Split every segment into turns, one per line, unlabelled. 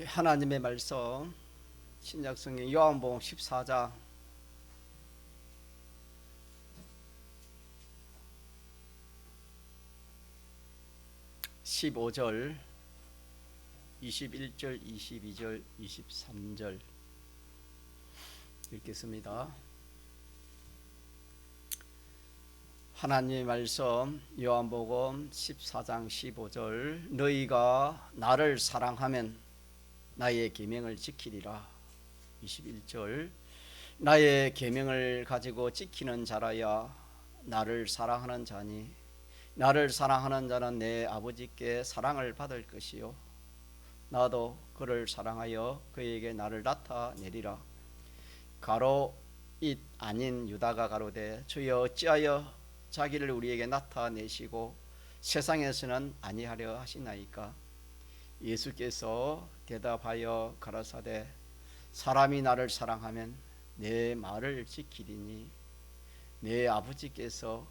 하나님의 말씀 신약성경 요한복음 14장 15절 21절 22절 23절 읽겠습니다. 하나님의 말씀 요한복음 14장 15절 너희가 나를 사랑하면 나의 계명을 지키리라. 21절 나의 계명을 가지고 지키는 자라야 나를 사랑하는 자니 나를 사랑하는 자는 내 아버지께 사랑을 받을 것이요 나도 그를 사랑하여 그에게 나를 나타내리라. 가로잇 아닌 유다가 가로되 주여 어찌하여 자기를 우리에게 나타내시고 세상에서는 아니하려 하시나이까. 예수께서 대답하여 가라사대 사람이 나를 사랑하면 내 말을 지키리니 내 아버지께서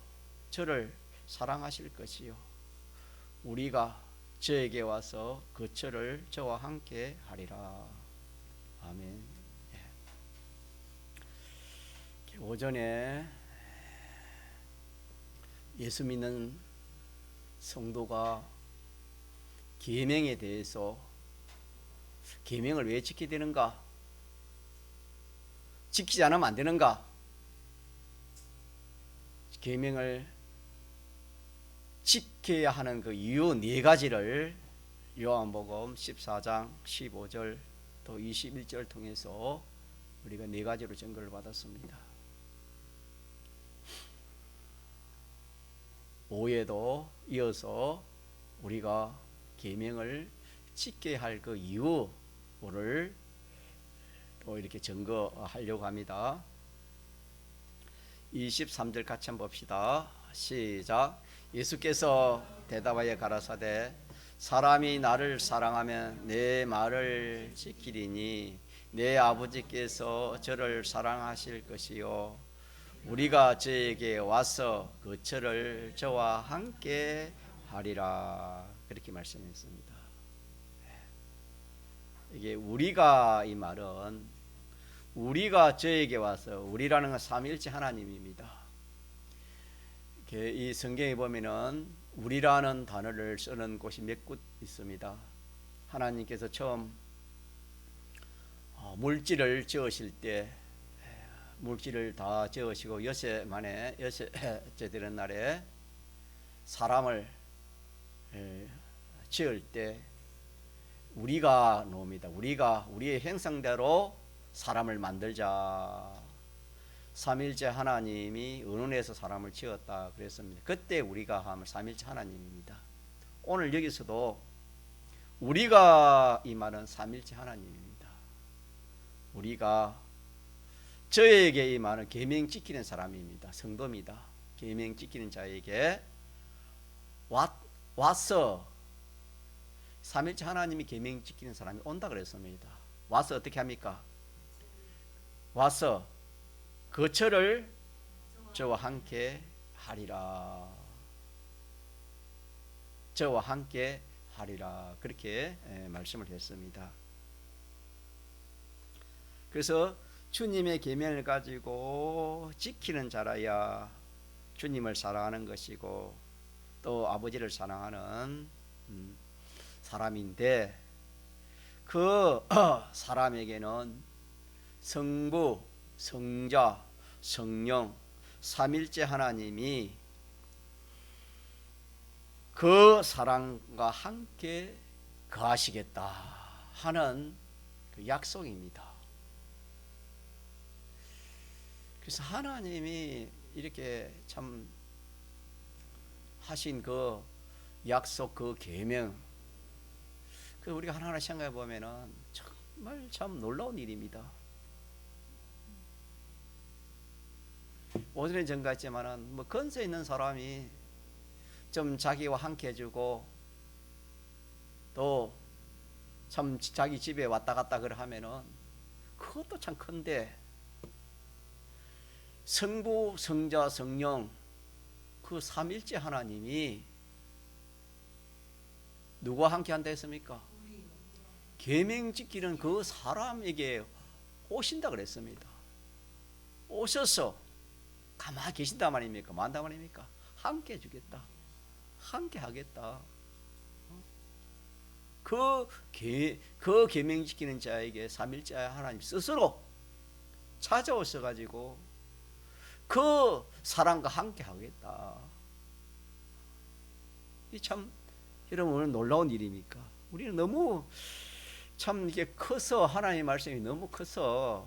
저를 사랑하실 것이요 우리가 저에게 와서 그 저를 저와 함께 하리라. 아멘. 오전에 예수 믿는 성도가 계명에 대해서 계명을 왜 지켜야 되는가? 지키지 않으면 안 되는가? 계명을 지켜야 하는 그 이유 네 가지를 요한복음 14장 15절 또 21절 통해서 우리가 네 가지로 증거를 받았습니다. 5에도 이어서 우리가 계명을 지켜야 할 그 이유를 또 이렇게 증거하려고 합니다. 23절 같이 한번 봅시다. 시작. 예수께서 대답하여 가라사대 사람이 나를 사랑하면 내 말을 지키리니 내 아버지께서 저를 사랑하실 것이요 우리가 저에게 와서 그 저를 저와 함께 하리라. 그렇게 말씀했습니다. 이게 우리가 이 말은 우리가 저에게 와서 우리라는 건 삼위일체 하나님입니다. 이 성경에 보면은 우리라는 단어를 쓰는 곳이 몇 곳 있습니다. 하나님께서 처음 물질을 지으실 때 물질을 다 지으시고 여섯 째 되는 날에 사람을 지을 때 우리가 놓습니다. 우리가 우리의 형상대로 사람을 만들자. 삼일째 하나님이 의논해서 사람을 지었다 그랬습니다. 그때 우리가 하면 삼일째 하나님입니다. 오늘 여기서도 우리가 이 말은 삼일째 하나님입니다. 우리가 저에게 이 말은 계명 지키는 사람입니다. 성도입니다. 계명 지키는 자에게 와서 삼일째 하나님이 계명 지키는 사람이 온다 그랬습니다. 와서 어떻게 합니까? 와서 그 저를 저와 함께 하리라. 저와 함께 하리라. 그렇게 말씀을 했습니다. 그래서 주님의 계명을 가지고 지키는 자라야 주님을 사랑하는 것이고 또 아버지를 사랑하는 사람인데 그 사람에게는 성부, 성자, 성령 삼일째 하나님이 그 사랑과 함께 거하시겠다 하는 그 약속입니다. 그래서 하나님이 이렇게 참 하신 그 약속 그 계명 그 우리가 하나하나 생각해 보면은 정말 참 놀라운 일입니다. 오전에 전가했지만은 뭐 건세 있는 사람이 좀 자기와 함께 해주고 또 참 자기 집에 왔다 갔다 그러 하면은 그것도 참 큰데 성부, 성자, 성령 그 삼일째 하나님이 누구와 함께 한다 했습니까? 계명 지키는 그 사람에게 오신다 그랬습니다. 오셔서 가만히 계신다 말입니까? 뭐한다 말입니까? 함께 해주겠다. 함께 하겠다. 그 계명 지키는 자에게 삼일째 하나님 스스로 찾아오셔 가지고 그 사람과 함께 하겠다. 이 참 여러분 오늘 놀라운 일입니까? 우리는 너무 참 이게 커서 하나님의 말씀이 너무 커서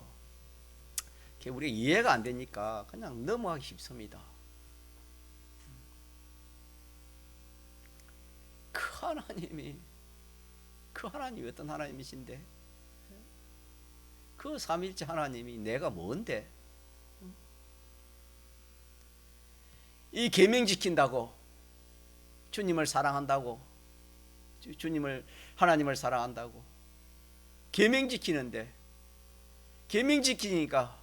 우리가 이해가 안 되니까 그냥 넘어가기 쉽습니다. 그 하나님이 어떤 하나님이신데, 그 삼일째 하나님이 내가 뭔데? 이 계명 지킨다고, 주님을 사랑한다고, 하나님을 사랑한다고 계명 지키는데, 계명 지키니까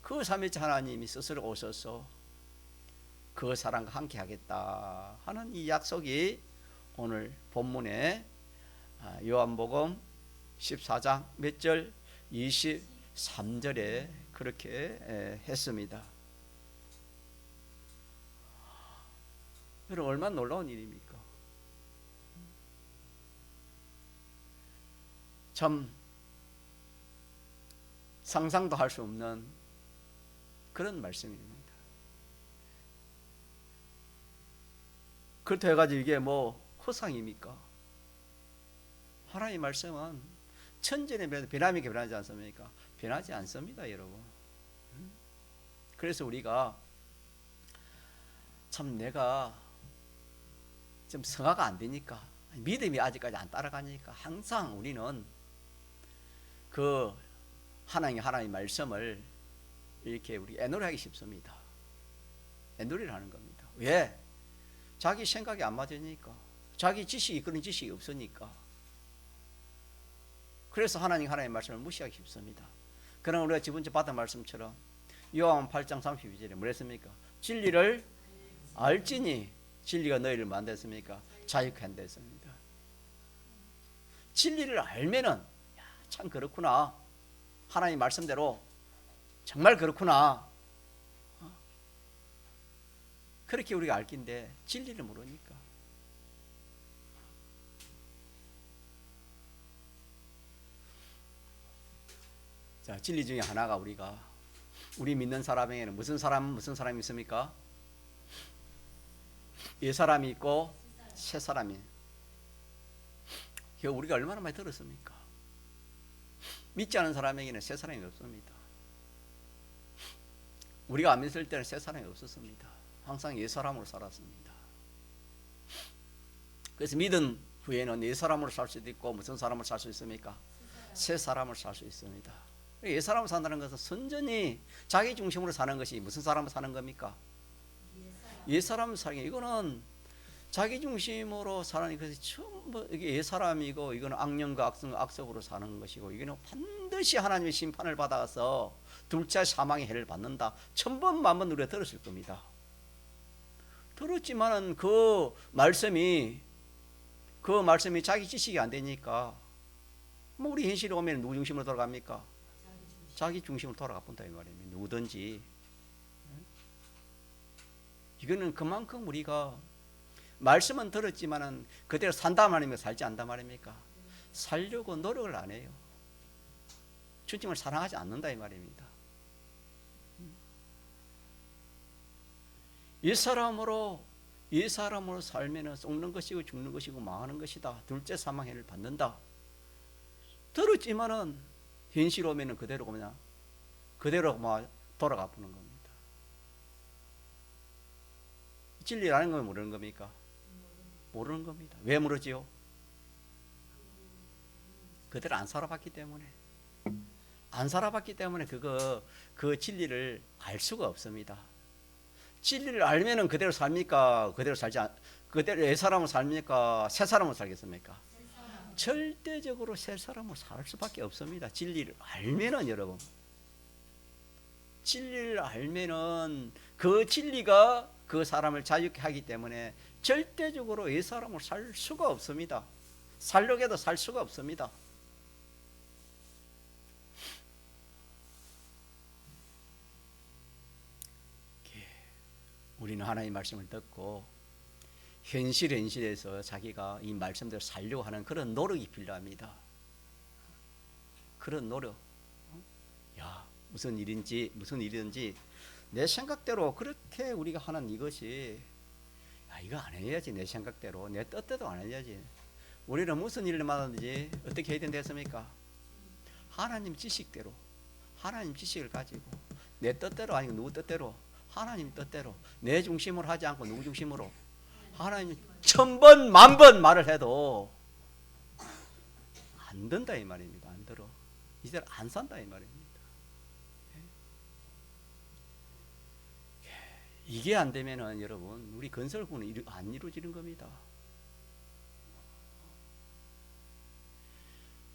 그 삼일째 하나님이 스스로 오셔서 그 사람과 함께 하겠다 하는 이 약속이 오늘 본문에 요한복음 14장 몇 절? 23절에 그렇게 했습니다. 여러분 얼마나 놀라운 일입니까? 참 상상도 할 수 없는 그런 말씀입니다. 그렇다 해가지고 이게 뭐 허상입니까? 하나님의 말씀은 천전에 변함이 변하지 않습니까? 변하지 않습니다, 여러분. 그래서 우리가 참 내가 좀 성화가 안 되니까, 믿음이 아직까지 안 따라가니까 항상 우리는 그 하나님의 말씀을 이렇게 우리 애놀이하기 쉽습니다. 애놀이를 하는 겁니다. 왜? 자기 생각이 안 맞으니까, 자기 지식이 그런 지식이 없으니까. 그래서 하나님의 말씀을 무시하기 쉽습니다. 그러나 우리가 지금쯤 받은 말씀처럼 요한 8장 32절에 뭐랬습니까? 진리를 알지니 진리가 너희를 만들었습니까? 자유케 한다 했습니다. 진리를 알면은 참 그렇구나, 하나님 말씀대로 정말 그렇구나, 그렇게 우리가 알긴데 진리를 모르니까. 자, 진리 중에 하나가 우리 믿는 사람에게는 무슨 사람이 있습니까? 옛 사람이 있고 새 사람이. 이거 우리가 얼마나 많이 들었습니까? 믿지 않은 사람에게는 새 사람이 없습니다. 우리가 안 믿을 때는 새 사람이 없었습니다. 항상 옛 사람으로 살았습니다. 그래서 믿은 후에는 옛 사람으로 살 수도 있고 무슨 사람으로 살 수 있습니까? 새 사람으로 살 수 있습니다. 옛 사람으로 산다는 것은 순전히 자기 중심으로 사는 것이 무슨 사람으로 사는 겁니까? 옛 사람으로 사는 게, 이거는 자기 중심으로 사는 것이 전부 이게 옛 사람이고, 이거는 악령과 악성으로 사는 것이고, 이거는 반드시 하나님의 심판을 받아서 둘째 사망의 해를 받는다. 천번 만번 우리가 들었을 겁니다. 들었지만은 그 말씀이 자기 지식이 안 되니까, 뭐 우리 현실에 오면 누구 중심으로 돌아갑니까? 자기 중심으로 돌아가 본다 이 말입니다. 누구든지. 이거는 그만큼 우리가 말씀은 들었지만은 그대로 산다 말입니까? 살지 않다 말입니까? 살려고 노력을 안 해요. 주님을 사랑하지 않는다 이 말입니다. 이 사람으로 살면은 썩는 것이고 죽는 것이고 망하는 것이다. 둘째 사망해를 받는다. 들었지만은 현실 오면은 그대로 돌아가 보는 겁니다. 진리라는 걸 모르는 겁니까? 모르는 겁니다. 왜 모르지요? 그대로 안 살아봤기 때문에. 안 살아봤기 때문에 그 진리를 알 수가 없습니다. 진리를 알면은 그대로 삽니까? 그대로 옛 사람으로 삽니까? 새 사람으로 살겠습니까? 절대적으로 새 사람으로 살 수밖에 없습니다. 진리를 알면은, 여러분, 진리를 알면은 그 진리가 그 사람을 자유케 하기 때문에 절대적으로 옛 사람으로 살 수가 없습니다. 살려고 해도 살 수가 없습니다. 우리는 하나님의 말씀을 듣고 현실에서 자기가 이 말씀대로 살려고 하는 그런 노력이 필요합니다. 그런 노력. 야, 무슨 일이든지 내 생각대로 그렇게 우리가 하는 이것이, 야, 이거 안 해야지. 내 생각대로, 내 뜻대로 안 해야지. 우리는 무슨 일을 만나든지 어떻게 해야 된다했습니까? 하나님 지식대로, 하나님 지식을 가지고 내 뜻대로 아니고 누구 뜻대로, 하나님 뜻대로, 내 중심으로 하지 않고 누구 중심으로, 하나님 1000번 만번 말을 해도 안 된다 이 말입니다. 안 들어. 이제는 안 산다 이 말입니다. 이게 안 되면은 여러분, 우리 건설구는 안 이루어지는 겁니다.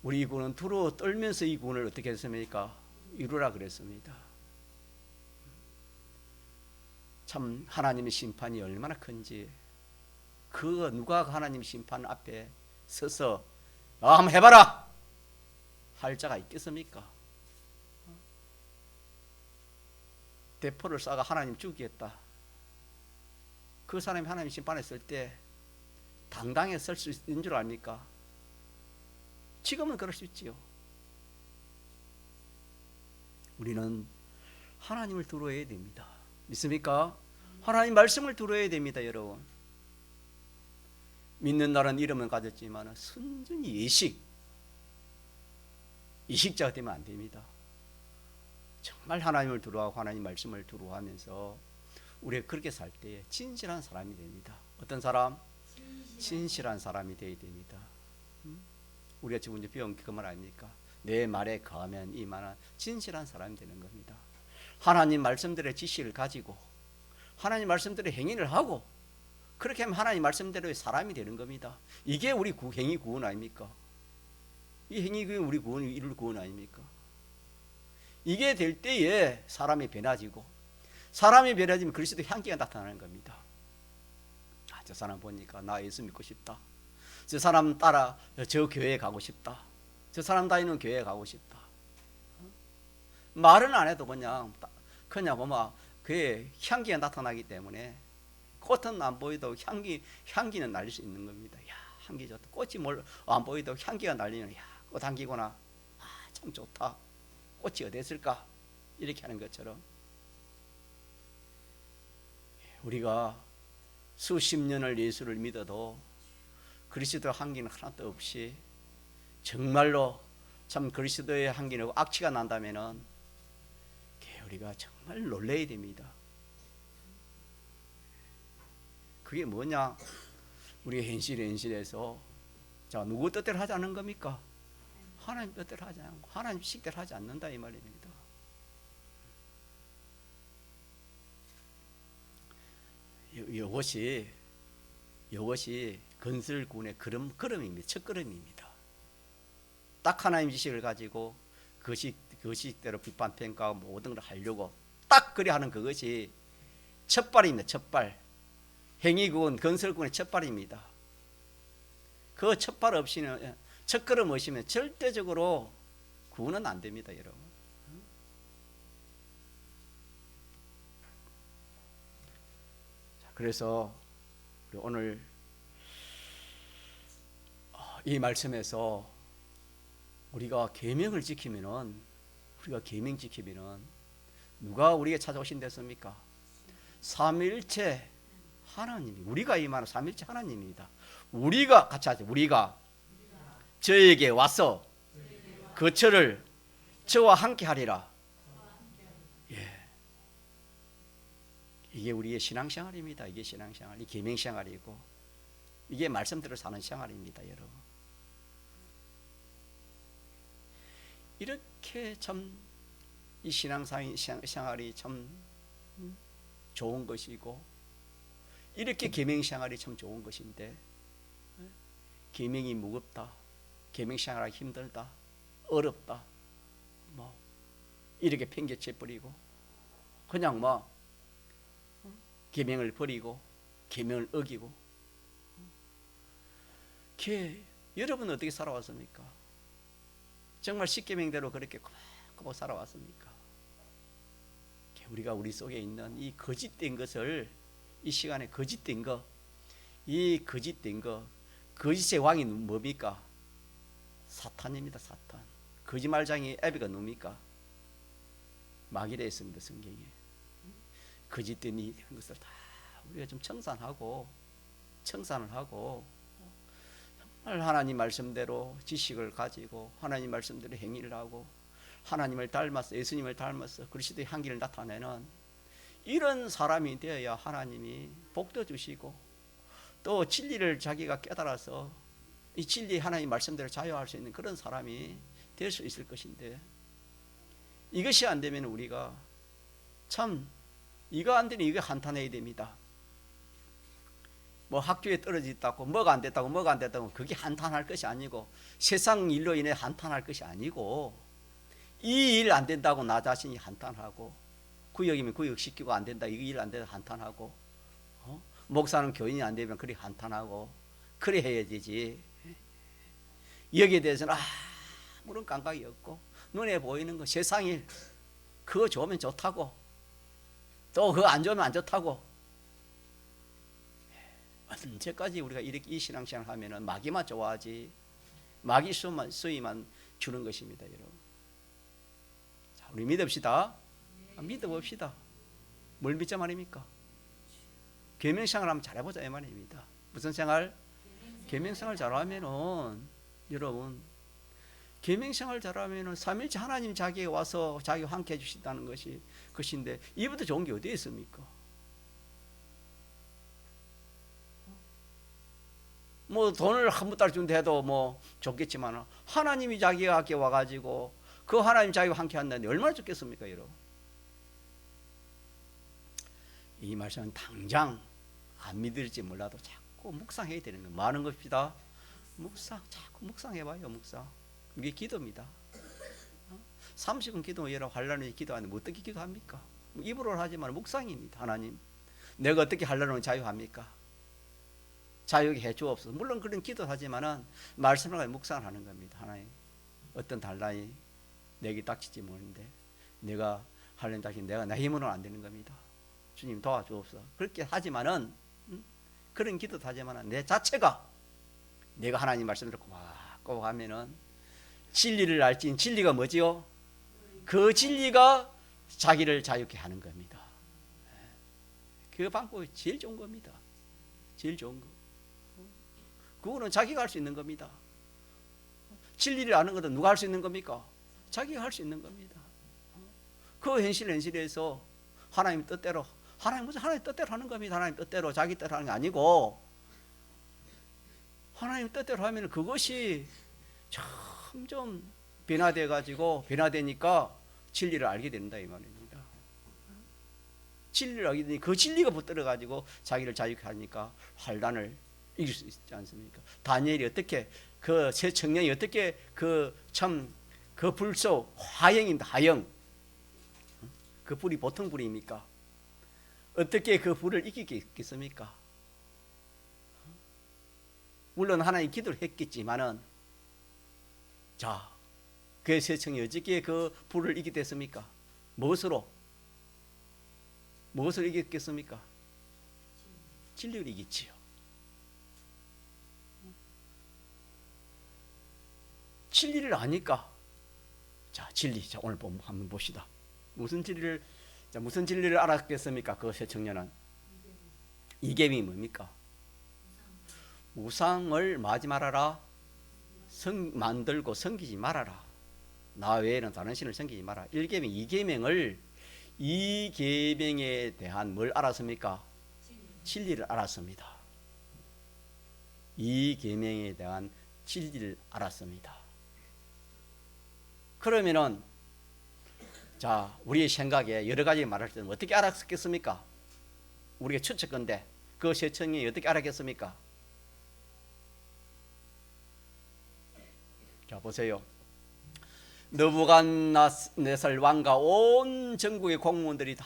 우리 구는 두루 떨면서 이 구를 어떻게 했습니까? 이루라 그랬습니다. 참 하나님의 심판이 얼마나 큰지, 그 누가 하나님 심판 앞에 서서 한번 해봐라 할 자가 있겠습니까? 대포를 쏴가 하나님 죽이겠다. 그 사람이 하나님 심판했을 때 당당히 설 수 있는 줄 압니까? 지금은 그럴 수 있지요. 우리는 하나님을 두려워해야 됩니다. 믿습니까? 하나님 말씀을 두려워해야 됩니다, 여러분. 믿는 나라는 이름은 가졌지만 순전히 이식자가 되면 안 됩니다. 정말 하나님을 두려워하고 하나님 말씀을 두려워하면서 우리가 그렇게 살 때에 진실한 사람이 됩니다. 어떤 사람? 진실한 사람이 되어야 됩니다. 우리가 지금 이제 배운 그 말 아닙니까? 내 말에 거하면 이만한 진실한 사람이 되는 겁니다. 하나님 말씀대로의 지식을 가지고 하나님 말씀대로 행위를 하고, 그렇게 하면 하나님 말씀대로의 사람이 되는 겁니다. 이게 우리 행위 구원 아닙니까? 이 행위가 우리 구원, 이룰 구원 아닙니까? 이게 될 때에 사람이 변화지고, 사람이 변화지면 그리스도 향기가 나타나는 겁니다. 아, 저 사람 보니까 나 예수 믿고 싶다. 저 사람 따라 저 교회에 가고 싶다. 저 사람 다니는 교회에 가고 싶다. 말은 안 해도 그냥 보면 그의 향기가 나타나기 때문에, 꽃은 안 보이도 향기는 날릴 수 있는 겁니다. 야, 향기 좋다. 꽃이 안 보이도 향기가 날리면, 야, 꽃 향기구나. 아, 참 좋다. 꽃이 어디 있을까? 이렇게 하는 것처럼 우리가 수십 년을 예수를 믿어도 그리스도의 향기는 하나도 없이, 정말로 참 그리스도의 향기는 악취가 난다면은 우리가 정말 놀라야 됩니다. 그게 뭐냐? 우리 현실에서 자, 누구 뜻대로 하지 않는 겁니까? 하나님 뜻대로 하지 않고 하나님 식대로 하지 않는다 이 말입니다. 이것이 건설군의 걸음입니다. 첫걸음입니다. 딱 하나님 지식을 가지고 그 식대로 비판 평가하고 모든 걸 하려고 딱 그리 하는 그것이 첫발입니다. 첫발. 행위군 건설군의 첫발입니다. 그 첫발 없이는, 첫걸음 없이면 절대적으로 구원은 안 됩니다, 여러분. 그래서 오늘 이 말씀에서 우리가 계명을 지키면은, 누가 우리에게 찾아오신댔습니까? 삼위일체 하나님이, 우리가 이 말은 삼위일체 하나님입니다. 우리가 같이 하죠. 우리가 저에게 와서 거처를 저와 함께 하리라. 예. 이게 우리의 신앙생활입니다. 이게 신앙생활, 이 계명생활이고, 이게 말씀대로 사는 생활입니다, 여러분. 이렇게 참 이 신앙생활이 참 좋은 것이고, 이렇게 계명생활이 참 좋은 것인데, 계명이 무겁다, 계명생활하기 힘들다, 어렵다, 이렇게 팽개쳐 버리고 그냥 계명을 버리고 계명을 어기고, 여러분은 어떻게 살아왔습니까? 정말 십계명대로 그렇게 꼬박꼬박 살아왔습니까? 우리가 우리 속에 있는 이 거짓된 것을 이 시간에 거짓된 거, 이 거짓된 거, 거짓의 왕이 뭡니까? 사탄입니다. 사탄. 거짓말장이 애비가 누굽니까? 마귀라 했습니다. 성경에. 거짓된 이 것을 다 우리가 좀 청산을 하고 정말 하나님 말씀대로 지식을 가지고 하나님 말씀대로 행위를 하고 하나님을 닮아서 예수님을 닮아서 그리스도의 향기를 나타내는 이런 사람이 되어야 하나님이 복도 주시고 또 진리를 자기가 깨달아서 이 진리 하나님 말씀대로 자유할 수 있는 그런 사람이 될 수 있을 것인데 이것이 안 되면 우리가 참 이거 안 되면 이거 한탄해야 됩니다. 뭐 학교에 떨어졌다고 뭐가 안 됐다고 그게 한탄할 것이 아니고 세상 일로 인해 한탄할 것이 아니고 이 일 안 된다고 나 자신이 한탄하고 구역이면 구역시키고 안 된다 이거 일 안 된다 한탄하고 목사는 교인이 안 되면 그리 한탄하고 그래 해야 되지. 여기에 대해서는 아무런 감각이 없고 눈에 보이는 거 세상일 그거 좋으면 좋다고 또 그거 안 좋으면 안 좋다고 언제까지 우리가 이렇게 이 신앙생활을 하면은 마귀만 좋아하지 마귀 수위만 주는 것입니다. 여러분, 자, 우리 믿읍시다. 믿어봅시다. 뭘 믿자 말입니까? 계명생활 한번 잘해보자 이 말입니다. 무슨 생활? 계명생활 잘하면은 여러분 계명생활 잘하면은 삼일째 하나님 자기에 와서 자기와 함께 해주신다는 것인데 이보다 좋은 게 어디에 있습니까? 뭐 돈을 한 달 준다 해도 뭐 좋겠지만 하나님이 자기와 함께 와가지고 그 하나님 자기와 함께 한다는데 얼마나 좋겠습니까 여러분? 이 말씀은 당장 안 믿을지 몰라도 자꾸 묵상해야 되는 거예요. 뭐 하는 것입니다? 자꾸 묵상해봐요. 묵상. 이게 기도입니다. 30분 기도하라 환란에 기도하는데 어떻게 기도합니까? 입으로 하지만 묵상입니다. 하나님 내가 어떻게 환란을 자유합니까? 자유하게 해주옵소서. 물론 그런 기도를 하지만은 말씀을 가지고 묵상을 하는 겁니다. 하나님 어떤 단란이 내게 닥칠지 모르는데 내가 하려는 닥치면 내가 내 힘으로는 안 되는 겁니다. 주님 도와주옵소서. 그렇게 하지만은 그런 기도도 하지만은 내 자체가 내가 하나님 말씀을 꼬박꼬박 하면은 진리를 알지. 진리가 뭐지요? 그 진리가 자기를 자유케 하는 겁니다. 그 방법이 제일 좋은 겁니다. 제일 좋은 거. 그거는 자기가 할 수 있는 겁니다. 진리를 아는 것은 누가 할 수 있는 겁니까? 자기가 할 수 있는 겁니다. 그 현실에서 하나님 뜻대로 하나님 뜻대로 하는 겁니다. 하나님 뜻대로 자기 뜻대로 하는 게 아니고 하나님 뜻대로 하면 그것이 점점 변화돼 가지고 변화되니까 진리를 알게 된다 이 말입니다. 진리를 알게 되니 그 진리가 붙들어 가지고 자기를 자유케 하니까 환란을 이길 수 있지 않습니까? 다니엘이 어떻게 그 새 청년이 어떻게 그 불 속 화영입니다. 화영. 그 불이 보통 불입니까? 어떻게 그 불을 이기겠습니까? 물론 하나님 기도를 했겠지만은 자, 그 새 청년이 어떻게 그 불을 이기겠습니까? 무엇으로 이겼겠습니까? 진리를 이기지요. 진리를 아니까 자 진리 자 오늘 한번 봅시다. 무슨 진리를 알았겠습니까? 그 새 청년은 이계명이 뭡니까? 우상을 마지 말아라. 만들고 섬기지 말아라. 나 외에는 다른 신을 섬기지 마라. 1계명 2계명을 2계명에 대한 뭘 알았습니까? 진리를 알았습니다. 2계명에 대한 진리를 알았습니다. 그러면은 자 우리의 생각에 여러 가지 말할 때는 어떻게 알았겠습니까? 우리가 추측건데 그 새 청년이 어떻게 알았겠습니까? 자 보세요. 느부갓네살 왕과 온 전국의 공무원들이 다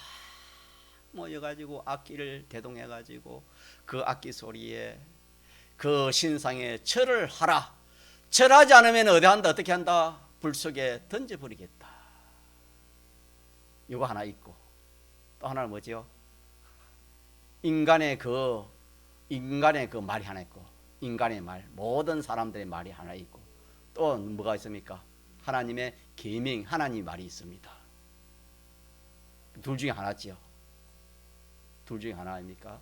모여가지고 악기를 대동해가지고 그 악기 소리에 그 신상에 절을 하라. 절하지 않으면 어떻게 한다? 불 속에 던져버리겠다. 이거 하나 있고 또 하나는 뭐지요? 인간의 그 말이 하나 있고, 인간의 말, 모든 사람들의 말이 하나 있고, 또 뭐가 있습니까? 하나님의 계명, 하나님의 말이 있습니다. 둘 중에 하나지요. 둘 중에 하나 아닙니까?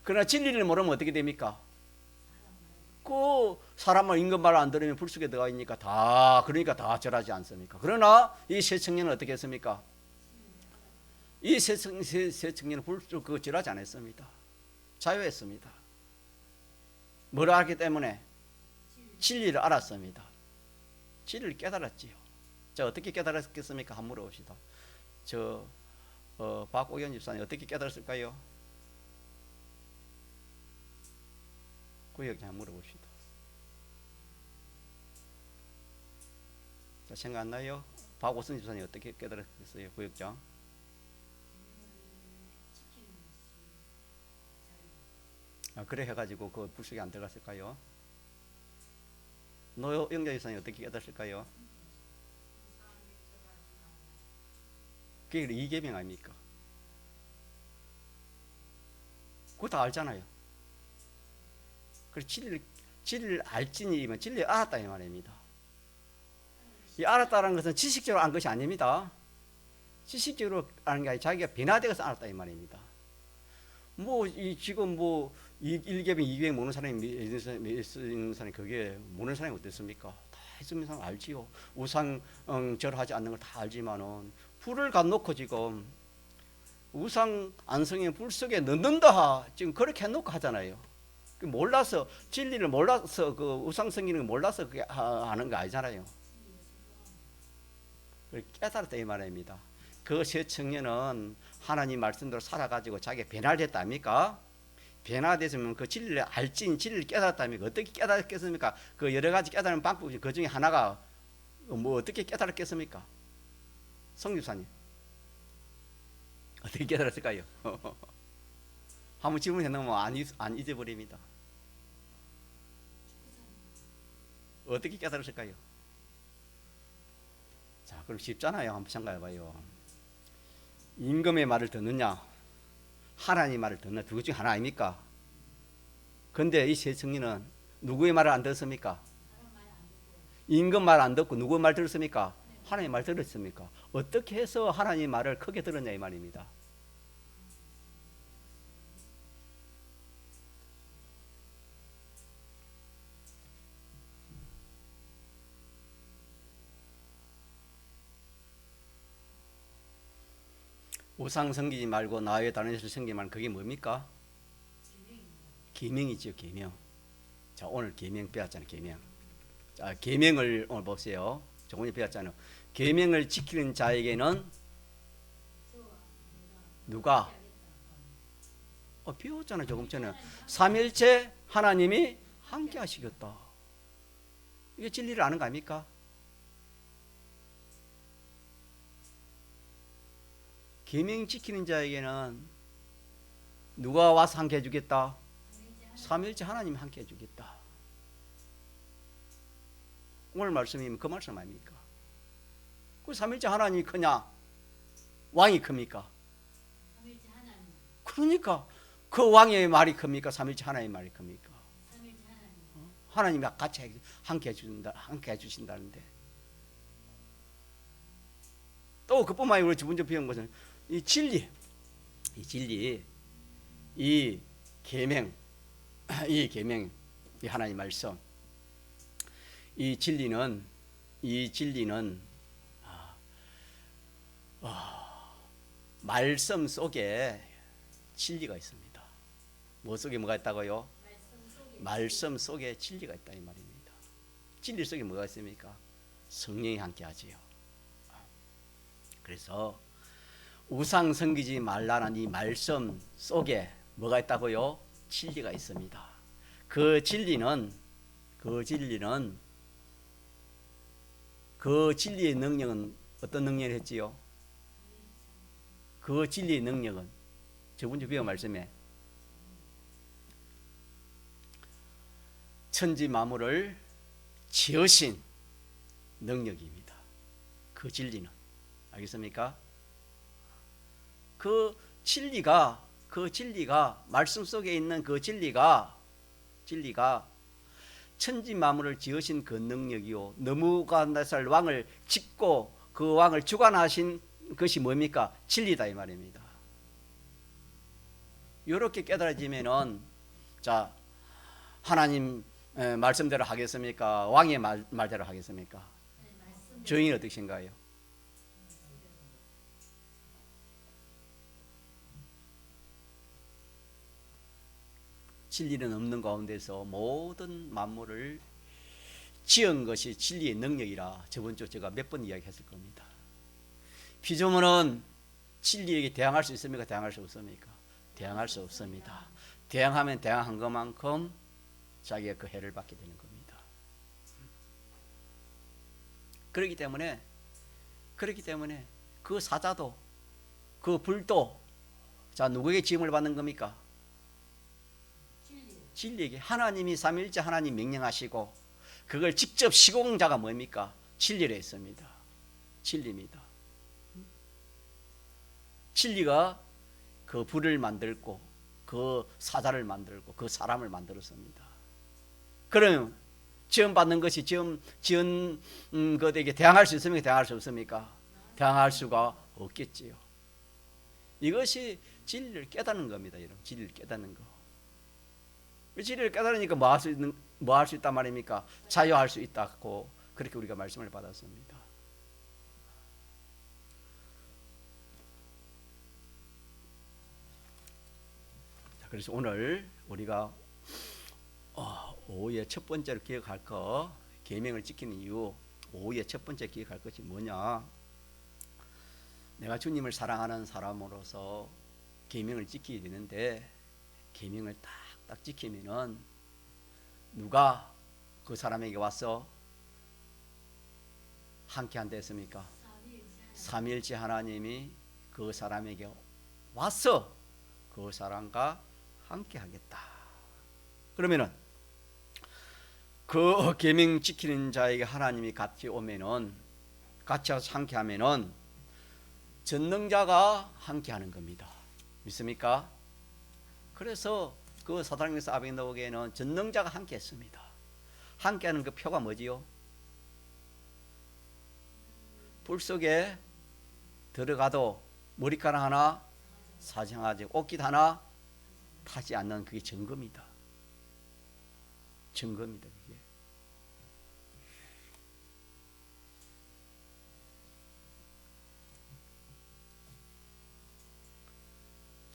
그러나 진리를 모르면 어떻게 됩니까? 그 사람은 인간 말을 안 들으면 불 속에 들어가 있으니까 그러니까 다 절하지 않습니까? 그러나 이 세 청년은 어떻게 했습니까? 이 세 청년은 불 속 절하지 않았습니다. 자유했습니다. 뭘 알기 때문에? 진리를 알았습니다. 진리를 깨달았지요. 자, 어떻게 깨달았겠습니까? 한번 물어봅시다. 박옥연 집사님 어떻게 깨달았을까요? 구역에 한번 물어봅시다. 자, 생각 안 나요? 박옥선 집사님 어떻게 깨달았겠어요? 구역장. 그래 해가지고 그 불속에 안 들어갔을까요? 노영자 집사님 어떻게 깨달았을까요? 그게 이계명 아닙니까? 그거 다 알잖아요. 그래서 진리를 알지니면 진리를 알았다 이 말입니다. 이 알았다는 것은 지식적으로 안 것이 아닙니다. 지식적으로 아는 게 아니라 자기가 변화되어서 알았다 이 말입니다. 지금 일계명, 이계명 모르는 사람이 있는 사람이 그게 모르는 사람이 어땠습니까? 다 있으면 사람 알지요. 우상 절하지 않는 걸 다 알지만은 불을 갖놓고 지금 우상 안성에 불 속에 넣는다 지금 그렇게 해놓고 하잖아요. 몰라서 진리를 몰라서 그 우상 성기는 몰라서 그게 하는 거 아니잖아요. 깨달았다 이 말입니다. 그 세 청년은 하나님 말씀대로 살아가지고 자기가 변화됐다 아닙니까? 변화됐으면 그 진리를 알진 진리를 깨달았다니까 어떻게 깨달았겠습니까? 그 여러 가지 깨달은 방법이 그 중에 하나가 어떻게 깨달았겠습니까? 성집사님 어떻게 깨달았을까요? 한번 질문해 놓으면 안 잊어버립니다. 어떻게 깨달았을까요? 자, 그럼 쉽잖아요. 한번 생각해봐요. 임금의 말을 듣느냐, 하나님의 말을 듣느냐, 두 것 중에 하나 아닙니까? 근데 이 세 청년은 누구의 말을 안 들었습니까? 임금 말 안 듣고 누구의 말 들었습니까? 하나님의 말 들었습니까? 어떻게 해서 하나님의 말을 크게 들었냐 이 말입니다. 우상 섬기지 말고 나 외에 다른 것을 섬기지 말고 그게 뭡니까? 계명이죠. 계명. 자, 오늘 계명 배웠잖아요. 계명. 자, 계명을 오늘 보세요. 조금 전에 배웠잖아요. 계명을 지키는 자에게는 누가? 배웠잖아요. 조금 전에. 삼일체 하나님이 함께 하시겠다. 이게 진리를 아는 거 아닙니까? 계명 지키는 자에게는 누가 와서 함께 해주겠다? 삼일째 하나님이 함께 해주겠다. 오늘 말씀이면 그 말씀 아닙니까? 그 삼일째 하나님이 크냐? 왕이 큽니까? 그러니까 그 왕의 말이 큽니까? 삼일째 하나님의 말이 큽니까? 하나님이 같이 함께 해주신다는데 또 그뿐만 아니라 두 번째 배운 것은 이 진리, 이 계명, 이 하나님 말씀, 이 진리는 말씀 속에 진리가 있습니다. 뭐 속에 뭐가 있다고요? 말씀 속에 진리가 있다 이 말입니다. 진리 속에 뭐가 있습니까? 성령이 함께하지요. 그래서 우상 섬기지 말라는 이 말씀 속에 뭐가 있다고요? 진리가 있습니다. 그 진리의 능력은 어떤 능력을 했지요? 그 진리의 능력은 저번주 배운 말씀에 천지 만물을 지으신 능력입니다. 그 진리는 알겠습니까? 그 그 진리가 말씀 속에 있는 그 진리가 천지 만물을 지으신 그 능력이요 너무갓네살 왕을 짓고 그 왕을 주관하신 것이 뭡니까? 진리다 이 말입니다. 이렇게 깨달아지면은 자 하나님 말씀대로 하겠습니까? 왕의 말대로 하겠습니까? 주인은 어떠신가요? 진리는 없는 가운데서 모든 만물을 지은 것이 진리의 능력이라 저번 주 제가 몇 번 이야기했을 겁니다. 피조물은 진리에게 대항할 수 있습니까? 대항할 수 없습니까? 대항할 수 없습니다. 대항하면 대항한 것만큼 자기가 그 해를 받게 되는 겁니다. 그렇기 때문에 그 사자도 그 불도 자 누구에게 지음을 받는 겁니까? 진리에게. 하나님이 삼위일체 하나님 명령하시고 그걸 직접 시공자가 뭡니까? 진리라 했습니다. 진리입니다. 진리가 그 불을 만들고 그 사자를 만들고 그 사람을 만들었습니다. 그럼 지음받는 것이 지은 것에게 대항할 수 있습니까? 대항할 수 없습니까? 대항할 수가 없겠지요. 이것이 진리를 깨닫는 겁니다. 여러분, 진리를 깨닫는 거. 진리를 깨달으니까 뭐 할 수 있단 말입니까? 자유할 수 있다고 그렇게 우리가 말씀을 받았습니다. 자, 그래서 오늘 우리가 오후에 첫 번째로 기억할 거 계명을 지키는 이유, 오후에 첫 번째 기억할 것이 뭐냐? 내가 주님을 사랑하는 사람으로서 계명을 지켜야 되는데 계명을 딱 지키면은 누가 그 사람에게 와서 함께 한다 했습니까? 삼위일체 하나님이 그 사람에게 와서 그 사람과 함께 하겠다. 그러면은 그 계명 지키는 자에게 하나님이 같이 오면은 같이 와서 함께 하면은 전능자가 함께 하는 겁니다. 믿습니까? 그래서 그 사단에서 아벤노에게는 전능자가 함께 했습니다. 함께 하는 그 표가 뭐지요? 불 속에 들어가도 머리카락 하나 사정하지 옷깃 하나 타지 않는 그게 증거입니다. 증거입니다. 그게.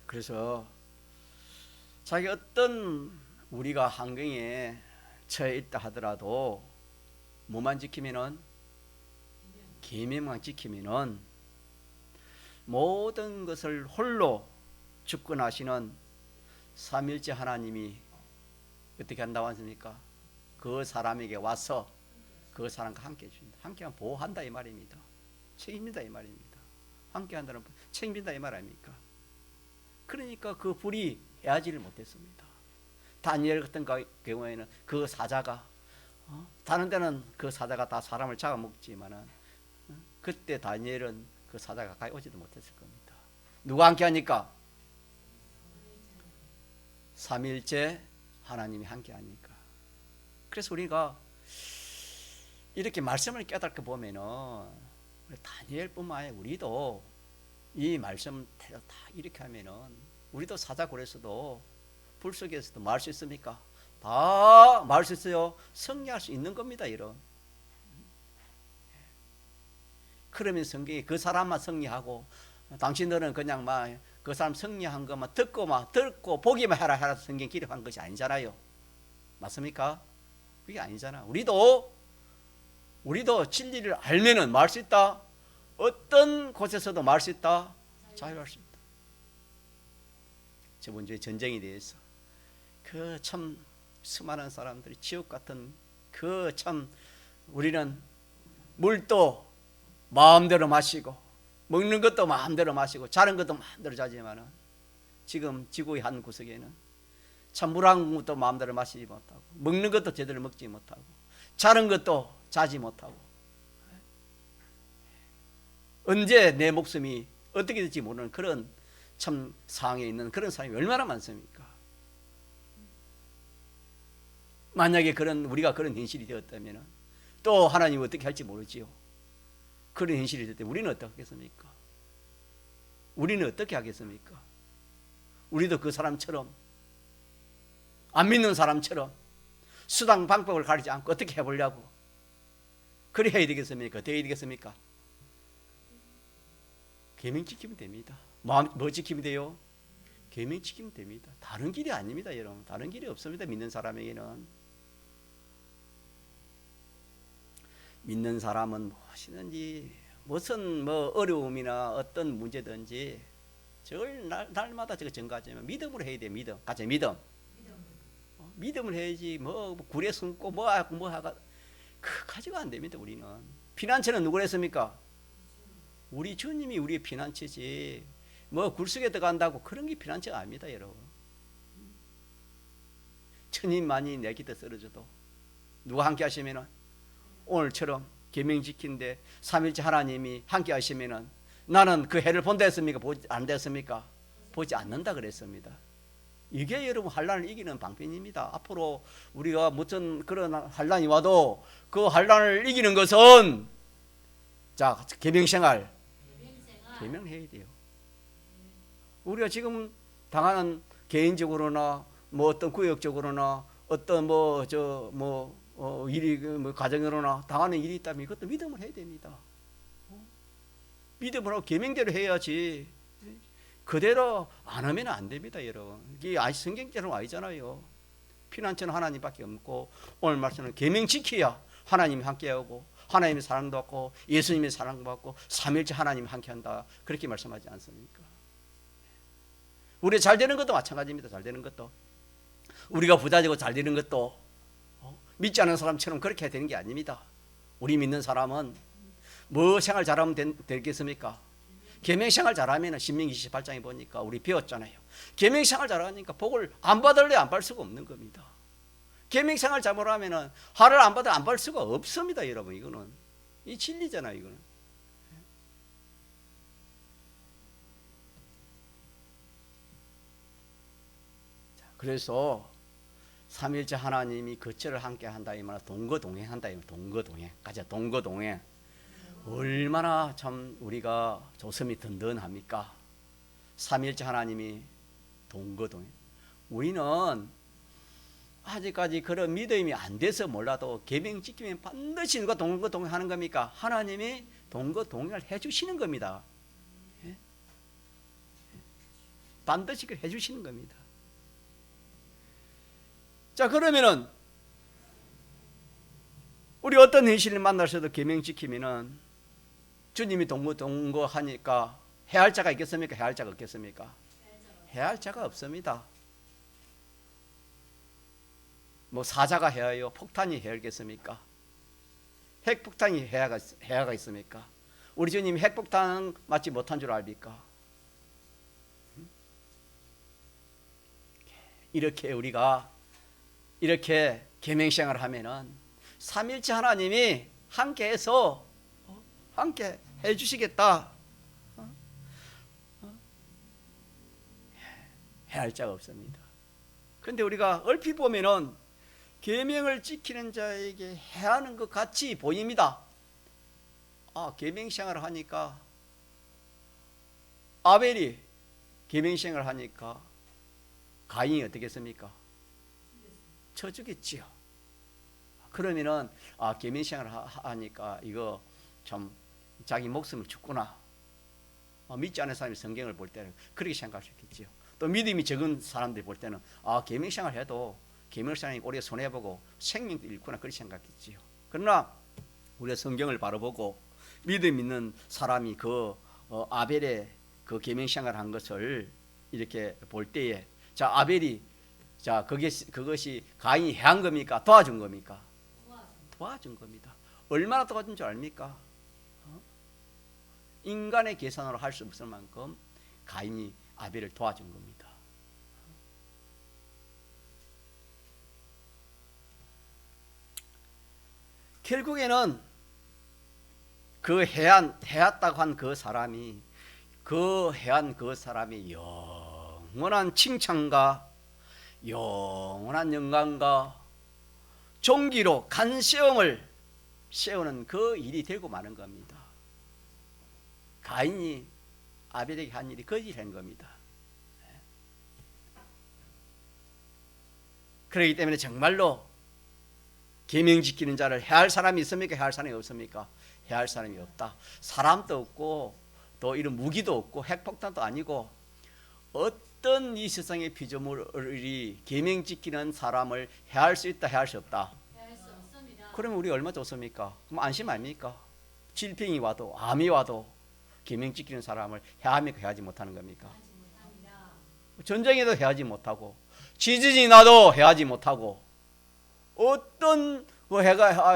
그래서 자기 어떤 우리가 환경에 처해 있다 하더라도 뭐만 지키면은 계명만 지키면은 모든 것을 홀로 주권하시는 삼위일체 하나님이 어떻게 한다고 하십니까? 그 사람에게 와서 그 사람과 함께 해줍니다. 함께하면 보호한다 이 말입니다. 책임진다 이 말입니다. 함께한다는 책임진다 이 말 아닙니까? 그러니까 그 불이 해하지를 못했습니다. 다니엘 같은 경우에는 그 사자가 다른 데는 그 사자가 다 사람을 잡아먹지만은 그때 다니엘은 그 사자가 가까이 오지도 못했을 겁니다. 누가 함께 하니까? 삼위일체 하나님이 함께 하니까. 그래서 우리가 이렇게 말씀을 깨닫게 보면은 다니엘뿐만 아니라 우리도 이 말씀 다 이렇게 하면은 우리도 사자굴에서도 불 속에서도 말할 수 있습니까? 다 말할 수 있어요. 승리할 수 있는 겁니다. 이런. 그러면 성경이 그 사람만 승리하고 당신들은 그냥 막 그 사람 승리한 것만 듣고 보기만 해라 성경 기록한 것이 아니잖아요. 맞습니까? 그게 아니잖아. 우리도 진리를 알면은 말할 수 있다. 어떤 곳에서도 말할 수 있다. 자유할 수 있다. 저번 주에 전쟁에 대해서 그 참 수많은 사람들이 지옥 같은 그 참 우리는 물도 마음대로 마시고 먹는 것도 마음대로 마시고 자는 것도 마음대로 자지만은 지금 지구의 한 구석에는 참 물 한 모금도 마음대로 마시지 못하고 먹는 것도 제대로 먹지 못하고 자는 것도 자지 못하고 언제 내 목숨이 어떻게 될지 모르는 그런 참 상황에 있는 그런 사람이 얼마나 많습니까? 만약에 우리가 그런 현실이 되었다면 또 하나님 어떻게 할지 모르지요. 그런 현실이 되었을 때 우리는 어떻게 하겠습니까? 우리는 어떻게 하겠습니까? 우리도 그 사람처럼, 안 믿는 사람처럼 수단 방법을 가리지 않고 어떻게 해보려고 그래 해야 되겠습니까? 어떻게 해야 되겠습니까? 계명 지키면 됩니다. 뭐 지키면 돼요? 계명 지키면 됩니다. 다른 길이 아닙니다, 여러분. 다른 길이 없습니다. 믿는 사람에게는. 믿는 사람은 무엇이든지 무슨 어려움이나 어떤 문제든지 저걸 날마다 저거 증가하지만 믿음으로 해야 돼요. 믿음. 같이 믿음. 믿음을 해야지 굴에 숨고 하고 그 가지고 안 됩니다. 우리는. 피난처는 누구를 했습니까? 우리 주님이 우리의 피난처지. 굴속에 들어간다고 그런 게 피난처가 아닙니다, 여러분. 천인만이 내 곁에 쓰러져도 누가 함께 하시면은 오늘처럼 계명 지키는데 삼일째 하나님이 함께 하시면은 나는 그 해를 본다 했습니까? 보지 안 됐습니까? 보지 않는다 그랬습니다. 이게 여러분 환란을 이기는 방편입니다. 앞으로 우리가 무슨 그런 환란이 와도 그 환란을 이기는 것은 자 계명생활 계명해야 돼요. 우리가 지금 당하는 개인적으로나 어떤 구역적으로나 어떤 일이 가정으로나 당하는 일이 있다면 이것도 믿음을 해야 됩니다. 믿음을 하고 계명대로 해야지 그대로 안 하면 안 됩니다, 여러분. 이게 성경대로 아니잖아요. 피난처는 하나님밖에 없고 오늘 말씀은 계명 지켜야 하나님이 함께하고 하나님의 사랑도 받고 예수님의 사랑도 받고 삼일째 하나님이 함께한다. 그렇게 말씀하지 않습니까? 우리 잘 되는 것도 마찬가지입니다. 잘 되는 것도 우리가 부자되고 잘 되는 것도 믿지 않는 사람처럼 그렇게 되는 게 아닙니다. 우리 믿는 사람은 생활 잘하면 되겠습니까? 계명생활 잘하면 신명기 28장에 보니까 우리 배웠잖아요. 계명생활 잘하니까 복을 안 받을래 안 받을 수가 없는 겁니다. 계명생활 잘못하면 하를 안 받을 수가 없습니다, 여러분. 이거는 이 진리잖아요, 이거는. 그래서 삼일째 하나님이 거처를 함께 한다 이 말은 동거동행한다 이 말. 동거동행. 가자 동거동행. 얼마나 참 우리가 조섬이 든든합니까? 삼일째 하나님이 동거동행. 우리는 아직까지 그런 믿음이 안 돼서 몰라도 계명 지키면 반드시 누가 동거동행하는 겁니까? 하나님이 동거동행을 해주시는 겁니다. 반드시 해주시는 겁니다. 자, 그러면은 우리 어떤 현실을 만나서도 계명 지키면은 주님이 동거하니까 해할 자가 있겠습니까? 해할 자가 없겠습니까? 해할 자가 없습니다. 사자가 해야요? 폭탄이 해야겠습니까? 핵폭탄이 해야가 있습니까? 우리 주님이 핵폭탄 맞지 못한 줄 압니까? 이렇게 우리가 이렇게 계명생활을 하면은 삼일째 하나님이 함께해서 함께 해주시겠다. 해할 자가 없습니다. 그런데 우리가 얼핏 보면은 계명을 지키는 자에게 해하는 것 같이 보입니다. 계명생활을 하니까 아벨이 계명생활을 하니까 가인이 어떻겠습니까? 쳐주겠지요. 그러면은 계명생활을 하니까 이거 참 자기 목숨을 줬구나. 믿지 않는 사람이 성경을 볼 때는 그렇게 생각할 수 있겠지요. 또 믿음이 적은 사람들이 볼 때는 계명생활 해도 계명생활이 우리가 손해보고 생명도 잃구나 그렇게 생각했지요. 그러나 우리가 성경을 바로 보고 믿음 있는 사람이 아벨의 그 계명생활을 한 것을 이렇게 볼 때에 아벨이 그것이 가인이 해한 겁니까? 도와준 겁니까? 도와준 겁니다. 얼마나 도와준 줄 압니까? 인간의 계산으로 할 수 없을 만큼 가인이 아벨을 도와준 겁니다. 결국에는 그 해왔다고 한 그 사람이 그 해한 그 사람이 영원한 칭찬과 영원한 영광과 존귀로 간세움을 세우는 그 일이 되고 마는 겁니다. 가인이 아벨에게 한 일이 그 일이 한 겁니다. 그렇기 때문에 정말로 계명 지키는 자를 해할 사람이 있습니까? 해할 사람이 없습니까? 해할 사람이 없다. 사람도 없고 또 이런 무기도 없고 핵폭탄도 아니고 어떤 이 세상의 피조물이 계명 지키는 사람을 해할 수 있다, 해할 수 없다?
해할 수 없습니다.
그러면 우리 얼마 좋습니까? 그럼 안심 아닙니까? 질병이 와도 암이 와도 계명 지키는 사람을 해합니까? 해하지 못하는 겁니까?
하지 못합니다.
전쟁에도 해하지 못하고 지진이 나도 해하지 못하고 어떤 그 해가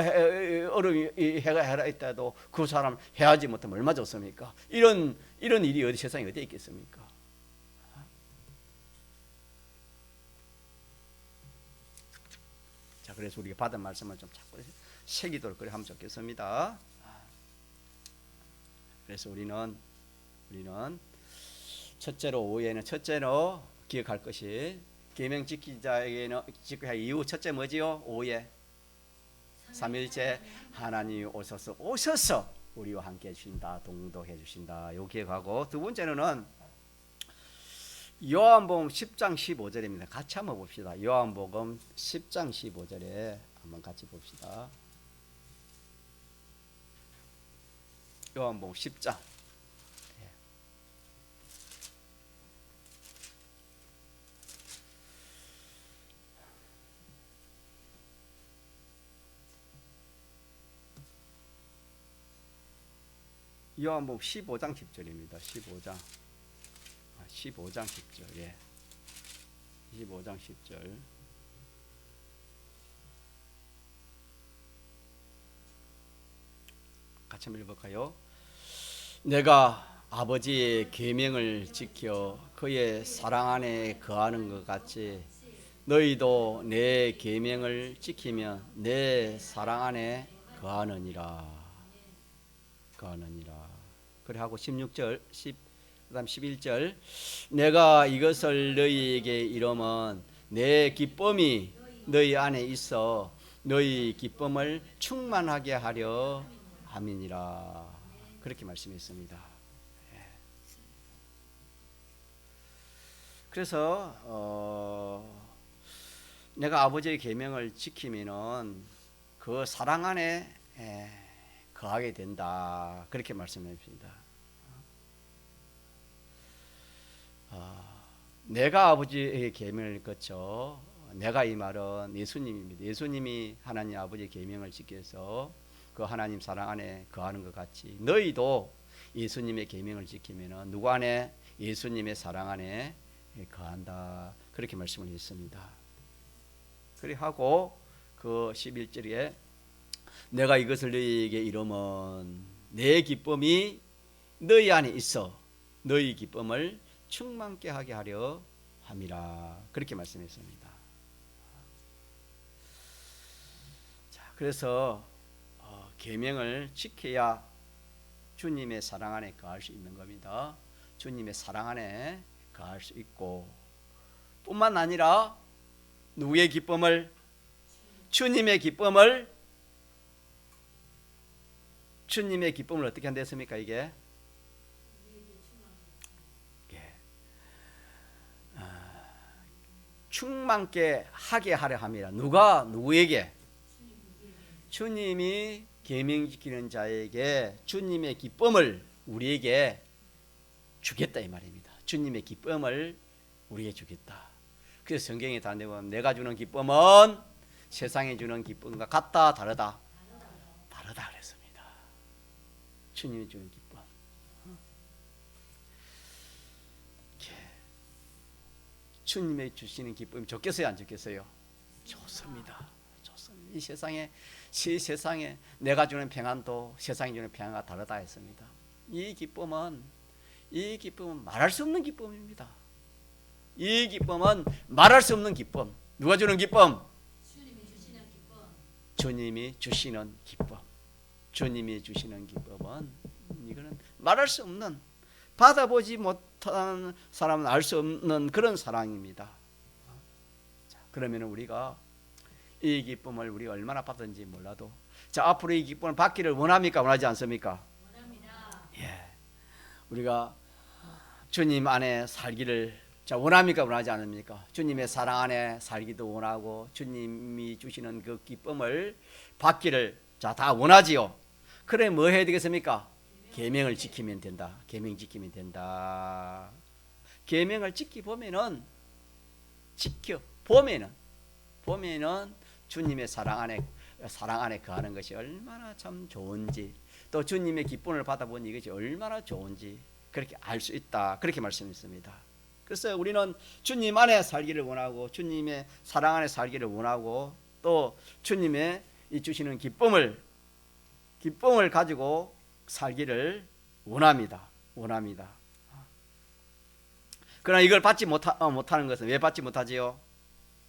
얼음이 해가 해라 있다도 그 사람 해하지 못하면 얼마 좋습니까? 이런 일이 어디 세상에 어디에 있겠습니까? 자, 그래서 우리가 받은 말씀을 좀 자꾸 새기도록 그래 하면 좋겠습니다. 그래서 우리는 첫째로 오후에는 첫째로 기억할 것이 계명 지키자에게는 지켜야 이유 첫째 뭐지요? 오후에 삼일째 하나님이 오셔서 우리와 함께 해주신다, 동도해 주신다. 요 기억하고 두 번째는 요한복음 10장 15절입니다. 같이 한번 봅시다. 요한복음 10장 15절에 한번 같이 봅시다. 요한복음 10장 요한복음 15장 10절입니다. 15장 10절. 예. 15장 10절. 같이 한번 읽어볼까요? 내가 아버지의 계명을 지켜 그의 사랑 안에 거하는 것 같이 너희도 내 계명을 지키면 내 사랑 안에 거하느니라. 그래 하고 16절, 그다음 11절. 내가 이것을 너희에게 이르면 내 기쁨이 너희 안에 있어 너희 기쁨을 충만하게 하려 함이니라. 그렇게 말씀했습니다. 그래서 내가 아버지의 계명을 지키면은 그 사랑 안에 거하게 된다. 그렇게 말씀했습니다. 내가 아버지의 계명을 거쳐 내가 이 말은 예수님입니다. 예수님이 하나님 아버지의 계명을 지켜서 그 하나님 사랑 안에 거하는 것 같이 너희도 예수님의 계명을 지키면은 누구 안에? 예수님의 사랑 안에 거한다. 그렇게 말씀을 했습니다. 그래 하고 그 11절에 내가 이것을 너희에게 이르면 내 기쁨이 너희 안에 있어 너희 기쁨을 충만케 하게 하려 함이라. 그렇게 말씀했습니다. 자, 그래서 계명을 지켜야 주님의 사랑 안에 거할 수 있는 겁니다. 주님의 사랑 안에 거할 수 있고 뿐만 아니라 누구의 기쁨을? 주님의 기쁨을 어떻게 한댔습니까? 이게 충만케 하게 하려 함이라. 누구에게? 주님이 계명 지키는 자에게 주님의 기쁨을 우리에게 주겠다 이 말입니다. 주님의 기쁨을 우리에게 주겠다. 그래서 성경에 다른 보면 내가 주는 기쁨은 세상에 주는 기쁨과 같다, 다르다? 다르다 그랬습니다. 주님이 주는 기쁨. 주님이 주시는 기쁨이 좋겠어요, 안 좋겠어요? 좋습니다. 이 세상에 내가 주는 평안도 세상이 주는 평안과 다르다 했습니다. 이 기쁨은 말할 수 없는 기쁨입니다. 이 기쁨은 말할 수 없는 기쁨. 누가 주는 기쁨? 주님이 주시는 기쁨. 주님이 주시는 기쁨은 이거는 말할 수 없는 받아보지 못한 사람은 알 수 없는 그런 사랑입니다. 자, 그러면 우리가 이 기쁨을 우리가 얼마나 받은지 몰라도, 자, 앞으로 이 기쁨을 받기를 원합니까? 원하지 않습니까?
원합니다.
예, 우리가 주님 안에 살기를 원합니까? 원하지 않습니까? 주님의 사랑 안에 살기도 원하고 주님이 주시는 그 기쁨을 받기를 다 원하지요. 그래 뭐 해야 되겠습니까? 계명을 지키면 된다. 계명 지키면 된다. 계명을 지켜보면은 보면은 주님의 사랑 안에 거하는 것이 얼마나 참 좋은지, 또 주님의 기쁨을 받아보니 이것이 얼마나 좋은지 그렇게 알 수 있다. 그렇게 말씀했습니다. 그래서 우리는 주님 안에 살기를 원하고 주님의 사랑 안에 살기를 원하고 또 주님의 이 주시는 기쁨을 가지고 살기를 원합니다. 그러나 이걸 받지 못하는 것은 왜 받지 못하지요?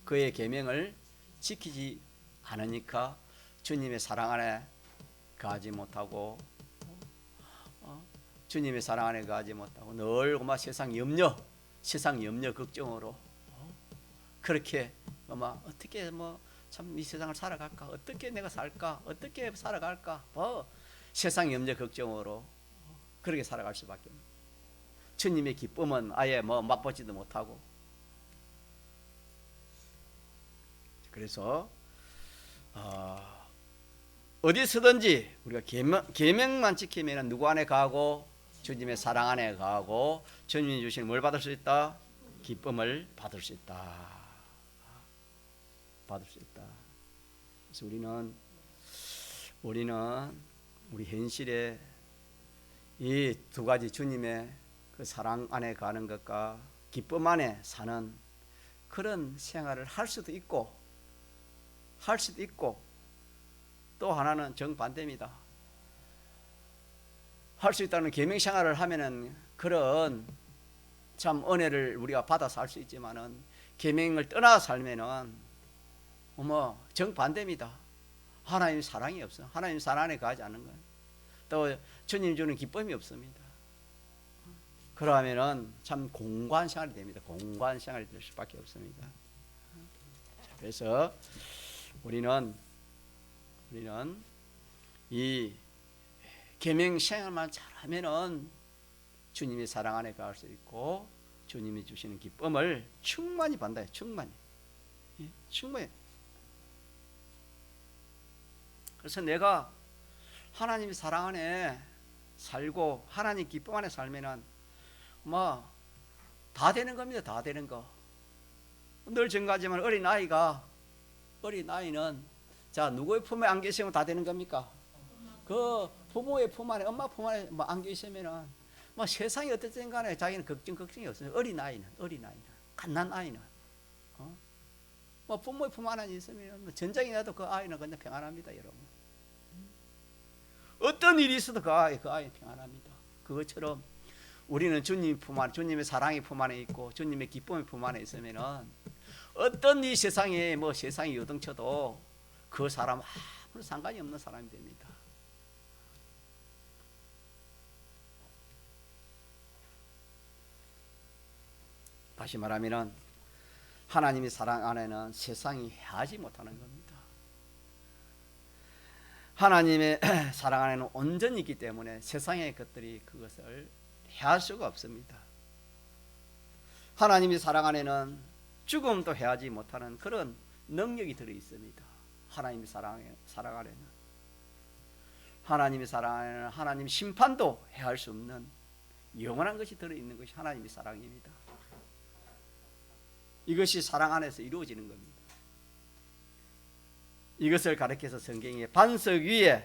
그의 계명을 지키지 않으니까 주님의 사랑 안에 거하지 못하고 주님의 사랑 안에 거하지 못하고 늘 세상 염려 걱정으로 그렇게 어떻게 참 이 세상을 살아갈까, 어떻게 내가 살까, 어떻게 살아갈까, 세상 염려 걱정으로 그렇게 살아갈 수밖에 없는, 주님의 기쁨은 아예 맛보지도 못하고. 그래서 어디서든지 우리가 계명만 지키면 누구 안에 거하고 주님의 사랑 안에 거하고 주님이 주시는 뭘 받을 수 있다? 기쁨을 받을 수 있다. 그래서 우리는 우리 현실에 이 두 가지 주님의 그 사랑 안에 가는 것과 기쁨 안에 사는 그런 생활을 할 수도 있고 또 하나는 정반대입니다. 할 수 있다는 계명 생활을 하면은 그런 참 은혜를 우리가 받아서 할 수 있지만은 계명을 떠나 살면은 정반대입니다. 하나님 사랑이 없어. 하나님 사랑 안에 거하지 않는 거예요. 또 주님 주는 기쁨이 없습니다. 그러면은 참 공고한 생활이 됩니다. 공고한 생활이 될 수밖에 없습니다. 그래서 우리는 이 계명 생활만 잘하면은 주님의 사랑 안에 거할 수 있고 주님이 주시는 기쁨을 충만히 받아요. 충만히. 그래서 내가 하나님의 사랑 안에 살고 하나님 기쁨 안에 살면은 다 되는 겁니다. 다 되는 거. 늘 증가하지만 어린아이는 자, 누구의 품에 안겨 있으면 다 되는 겁니까? 그 부모의 품 안에, 엄마 품 안에 안겨 있으면은 세상이 어떻든 간에 자기는 걱정이 없어요. 어린아이는 갓난아이는 부모의 품 안에 있으면 전쟁이 나도 그 아이는 그냥 평안합니다. 여러분, 어떤 일이 있어도 그 아이는 평안합니다. 그것처럼 우리는 주님 품 안에, 주님의 사랑의 품 안에 있고 주님의 기쁨의 품 안에 있으면은 어떤 이 세상에 세상이 요동쳐도 그 사람 아무런 상관이 없는 사람이 됩니다. 다시 말하면은 하나님의 사랑 안에는 세상이 해하지 못하는 겁니다. 하나님의 사랑 안에는 온전히 있기 때문에 세상의 것들이 그것을 해할 수가 없습니다. 하나님의 사랑 안에는 죽음도 해하지 못하는 그런 능력이 들어 있습니다. 하나님의 사랑 안에는 하나님의 사랑 안에는 하나님 심판도 해할 수 없는 영원한 것이 들어 있는 것이 하나님의 사랑입니다. 이것이 사랑 안에서 이루어지는 겁니다. 이것을 가르쳐서 성경에 반석 위에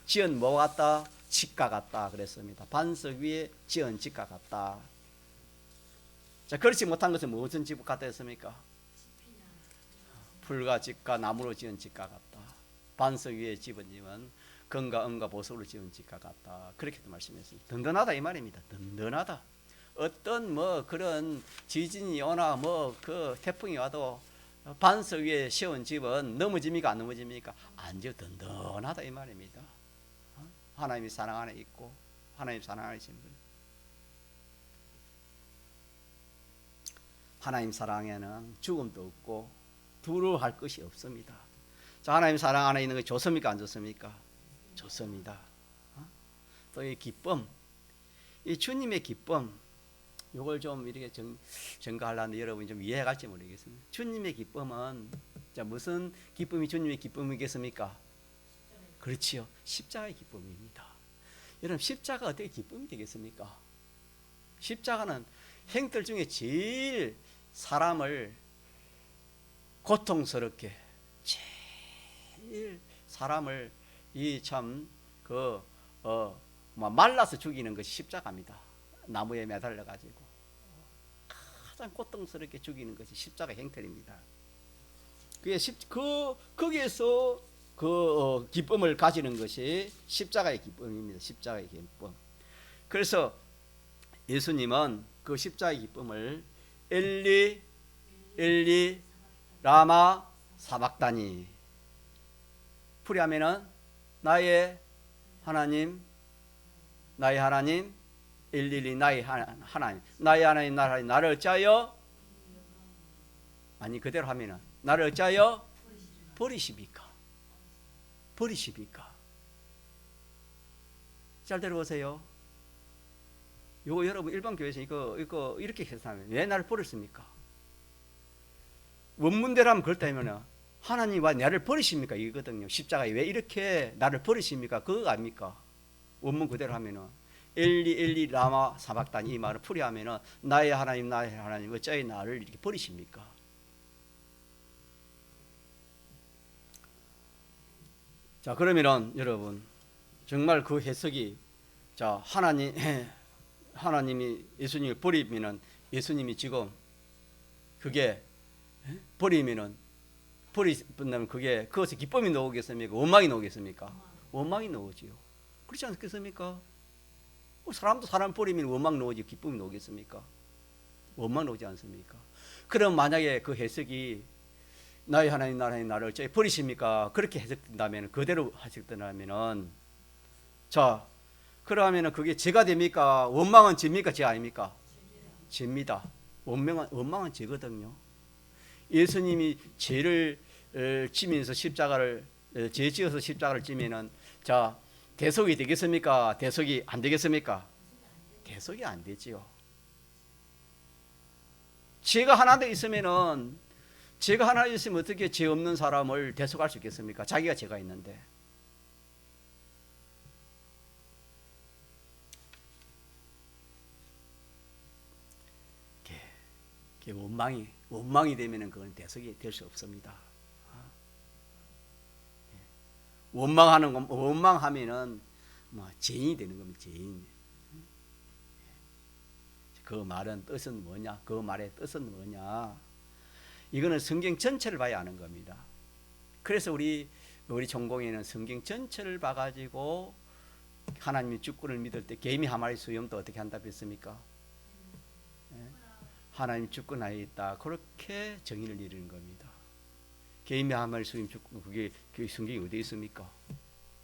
지은 뭐 같다? 집과 같다 그랬습니다. 반석 위에 지은 집과 같다. 자, 그렇지 못한 것은 무슨 집 같다 했습니까? 풀과 집과 나무로 지은 집과 같다. 반석 위에 집은 집은 금과 은과 보석으로 지은 집과 같다. 그렇게도 말씀했습니다. 든든하다 이 말입니다. 든든하다. 어떤 그런 지진이 오나 그 태풍이 와도 반석 위에 세운 집은 넘어집니까? 안 넘어집니까? 안 져. 든든하다 이 말입니다. 하나님이 사랑 안에 있고 하나님 사랑하신 분. 하나님 사랑에는 죽음도 없고 두려워할 것이 없습니다. 자, 하나님 사랑 안에 있는 게 좋습니까? 안 좋습니까? 좋습니다. 또 이 기쁨, 이 주님의 기쁨, 이걸 좀 이렇게 전가하려는데 여러분이 좀 이해할지 모르겠습니다. 주님의 기쁨은, 자, 무슨 기쁨이 주님의 기쁨이겠습니까? 그렇지요. 십자가의 기쁨입니다. 여러분, 십자가 어떻게 기쁨이 되겠습니까? 십자가는 행들 중에 제일 사람을 고통스럽게, 제일 사람을 말라서 죽이는 것이 십자가입니다. 나무에 매달려 가지고 가장 고통스럽게 죽이는 것이 십자가 형태입니다. 거기에서 기쁨을 가지는 것이 십자가의 기쁨입니다. 십자가의 기쁨. 그래서 예수님은 그 십자가의 기쁨을 엘리 엘리 라마 사박다니, 풀이하면은 나의 하나님 엘리리 나의 하나님, 나의 하나님 나를 어찌하여, 아니 그대로 하면은 나를 어찌하여 버리십니까? 잘 들어보세요. 이거 여러분 일반 교회에서 이거 이렇게 해석하면 왜 나를 버렸습니까? 원문대로 하면 그렇다면 하나님 왜 나를 버리십니까? 이거거든요. 십자가에 왜 이렇게 나를 버리십니까? 그거 아닙니까? 원문 그대로 하면은 엘리 라마 사박다니, 이 말을 풀이하면은 나의 하나님 어찌하여 나를 이렇게 버리십니까? 자, 그러면은 여러분 정말 그 해석이, 자, 하나님이 예수님을 버리면은 예수님이 지금 그게 버리면은 그것에 기쁨이 나오겠습니까? 원망이 나오겠습니까? 원망이 나오지요. 그렇지 않겠습니까? 사람도 사람 버리면 원망 나오지 기쁨이 나오겠습니까? 원망 나오지 않습니까? 그럼 만약에 그 해석이 나의 하나님 나를 어찌 버리십니까? 그렇게 해석된다면, 그대로 해석된다면은, 자, 그러면은 그게 죄가 됩니까? 원망은 죄입니까? 죄 아닙니까? 죄입니다. 원망은 죄거든요. 예수님이 죄를 지면서 죄 지어서 십자가를 지면은, 자, 대속이 되겠습니까? 대속이 안 되겠습니까? 대속이 안 되지요. 죄가 하나 더 있으면은, 죄가 하나 있으면 어떻게 죄 없는 사람을 대속할 수 있겠습니까? 자기가 죄가 있는데. 원망이 되면은 그건 대속이 될 수 없습니다. 원망하면은 죄인이 되는 겁니다. 죄인. 그 말은 뜻은 뭐냐? 그 말의 뜻은 뭐냐? 이거는 성경 전체를 봐야 아는 겁니다. 그래서 우리 전공에는 성경 전체를 봐가지고 하나님의 주권을 믿을 때 개미 한 마리 수염도 어떻게 한다고 했습니까? 하나님 주권 하에 있다, 그렇게 정의를 내리는 겁니다. 개미 한 마리 수염 주권, 그게 성경이 어디 있습니까?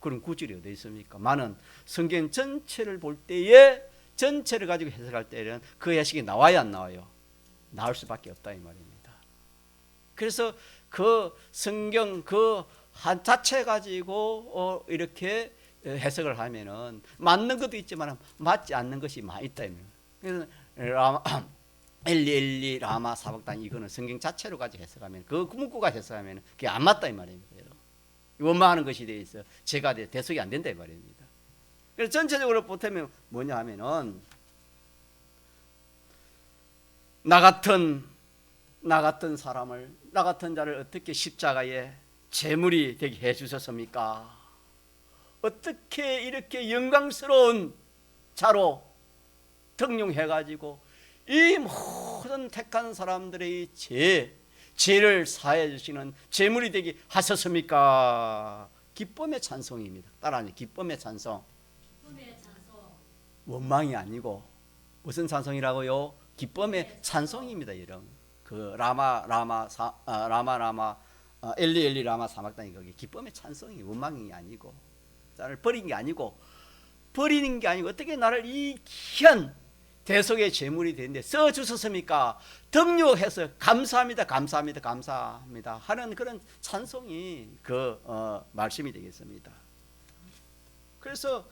그런 구절이 어디 있습니까? 많은 성경 전체를 볼 때에, 전체를 가지고 해석할 때는 그 해석이 나와야 안 나와요? 나올 수밖에 없다 이 말입니다. 그래서 그 성경 그 한 자체 가지고 이렇게 해석을 하면은 맞는 것도 있지만 맞지 않는 것이 많이 있다. 그래서 엘리 라마 사박단, 이거는 성경 자체로 가지고 해석하면, 그 문구가 해석하면 그게 안 맞다 이 말입니다. 원망하는 것이 돼 있어 제가 대속이 안 된다 이 말입니다. 그래서 전체적으로 보태면 뭐냐 하면은, 나 같은 사람을, 나 같은 자를 어떻게 십자가에 제물이 되게 해주셨습니까? 어떻게 이렇게 영광스러운 자로 등용해가지고 이 모든 택한 사람들의 죄를 사해 주시는 제물이 되게 하셨습니까? 기쁨의 찬송입니다. 따라하니 기쁨의 찬송. 원망이 아니고 무슨 찬송이라고요? 기쁨의 찬송입니다. 여러분, 그 엘리 라마 사막단이 거기 기쁨의 찬송이, 원망이 아니고, 나를 버린 게 아니고 버리는 게 아니고 어떻게 나를 이 귀한 대속의 제물이 되는데 써주셨습니까? 등록해서 감사합니다, 감사합니다, 감사합니다 하는 그런 찬송이 그 말씀이 되겠습니다. 그래서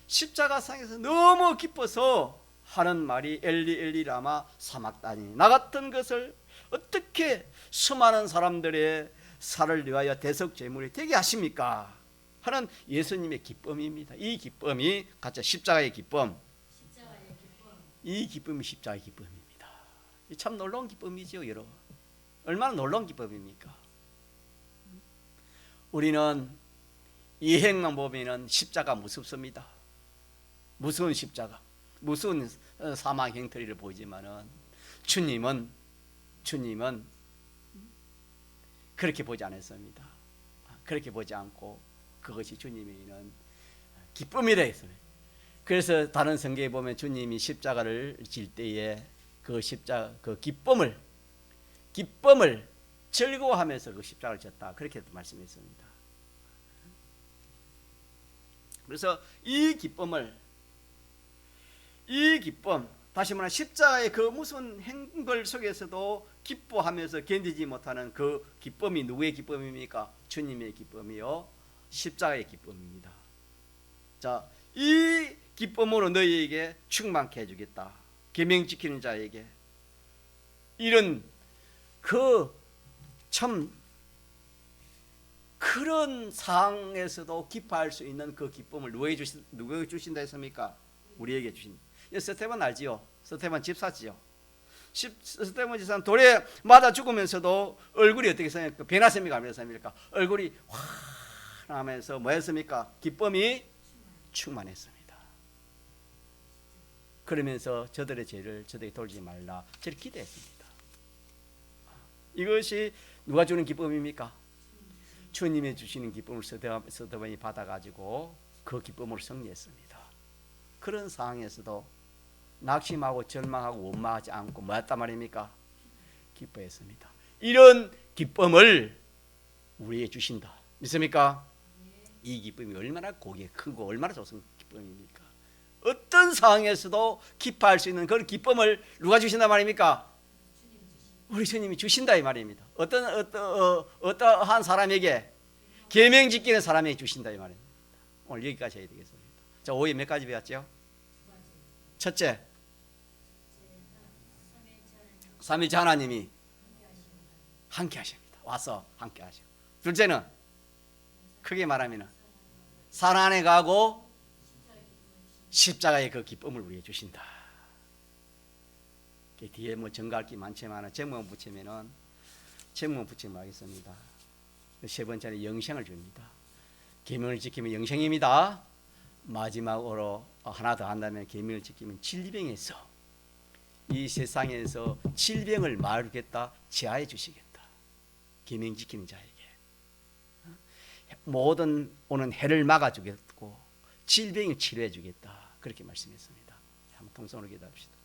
십자가상에서 너무 기뻐서 하는 말이 엘리 엘리 라마 사막다니, 나 같은 것을 어떻게 수많은 사람들의 살을 위하여 대속 제물이 되게 하십니까? 하는 예수님의 기쁨입니다. 이 기쁨이 가짜 십자가의 기쁨,
십자가의 기쁨.
이 기쁨이 십자가의 기쁨입니다. 이 참 놀라운 기쁨이죠, 여러분. 얼마나 놀라운 기쁨입니까? 우리는 이 행만 보면은 십자가 무섭습니다. 무서운 십자가, 무서운 사망 행터리를 보이지만은 주님은 그렇게 보지 않았습니다. 그렇게 보지 않고 그것이 주님이는 기쁨이라 했어요. 그래서 다른 성경에 보면 주님이 십자가를 질 때에 그 십자가 그 기쁨을 즐거워하면서 그 십자가를 졌다, 그렇게 말씀했습니다. 그래서 이 기쁨, 다시 말하면 십자가의 그 무슨 행걸 속에서도 기뻐하면서 견디지 못하는 그 기쁨이 누구의 기쁨입니까? 주님의 기쁨이요, 십자가의 기쁨입니다. 자, 이 기쁨으로 너희에게 충만케 해주겠다. 계명 지키는 자에게. 이런 그 참 그런 상황에서도 기뻐할 수 있는 그 기쁨을 누구에게 주신다 했습니까? 우리에게 주신다. 스테반 알지요? 스테반 집사지요. 스테반 집사는 돌에 맞아 죽으면서도 얼굴이 어떻게 생겼습니까? 변했습니까? 안 변했습니까? 얼굴이 환하면서 뭐 했습니까? 기쁨이 충만했습니다. 그러면서 저들의 죄를 저들에게 돌리지 말라, 저를 기도했습니다. 이것이 누가 주는 기쁨입니까? 주님이 주시는 기쁨을 스데반이 받아가지고 그 기쁨으로 승리했습니다. 그런 상황에서도 낙심하고 절망하고 원망하지 않고 뭐 했단 말입니까? 기뻐했습니다. 이런 기쁨을 우리에게 주신다. 믿습니까? 이 기쁨이 얼마나 고개 크고 얼마나 좋은 기쁨입니까? 어떤 상황에서도 기뻐할 수 있는 그런 기쁨을 누가 주신단 말입니까? 우리 주님이 주신다 이 말입니다. 어떠한 사람에게, 계명 지키는 사람에게 주신다 이 말입니다. 오늘 여기까지 해야 되겠습니다. 자, 5회 몇 가지 배웠죠? 첫째, 삼위일체 하나님이 함께 하십니다. 와서 함께 하시고. 둘째는 크게 말하면 산 안에 가고 십자가의 그 기쁨을 우리에게 주신다. 뒤에 뭐 증가할 게 많지만 제목만 붙이면은 제목만 붙이면 하겠습니다. 세 번째는 영생을 줍니다. 계명을 지키면 영생입니다. 마지막으로 하나 더 한다면 계명을 지키면 질병에서, 이 세상에서 질병을 마르겠다, 제하해 주시겠다. 계명 지키는 자에게 모든 오는 해를 막아주겠고 질병을 치료해 주겠다, 그렇게 말씀했습니다. 한번 통성으로 기도합시다.